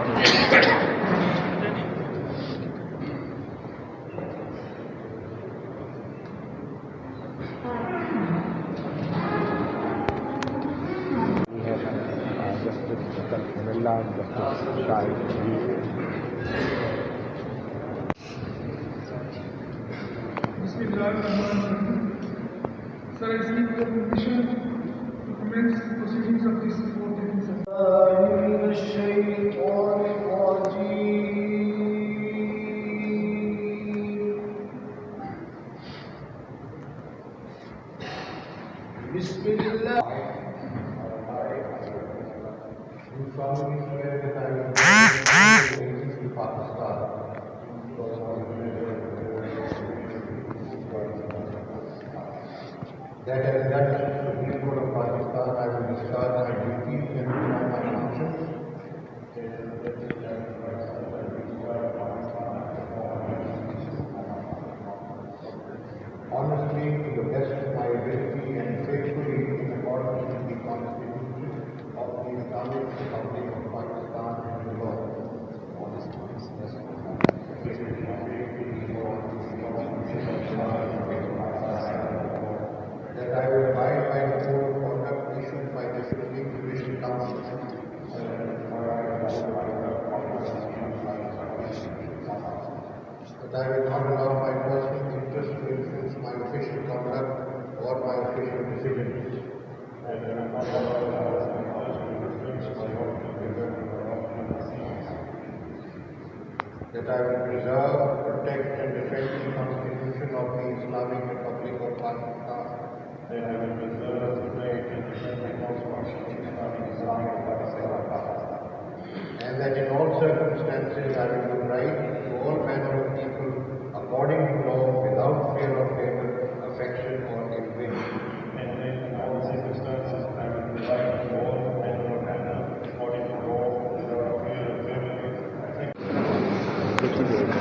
Sir, I seek your permission to commence the proceedings of this important session. Bismillah. You solemnly swear that I will bear allegiance to Pakistan. That as Judge of the Supreme Court of Pakistan, I will discharge my duties and perform my functions. Honestly, to the best of my ability and faithfully in accordance with the Constitution of the Islamic Republic of Pakistan and the law. That I will abide by the code of conduct issued by the Supreme Judicial Council. That I will not allow my personal interest to influence my official conduct or my official decisions. That I will preserve, protect and defend the Constitution of the Islamic Republic of Pakistan. That I will preserve, protect and defend the Constitution of the Islamic Republic of Pakistan. And that in all circumstances I will do right to all manner of people according to law without fear of favor, affection or ill will. And that in all circumstances I will do right to all manner of people according to law without fear of favor, affection.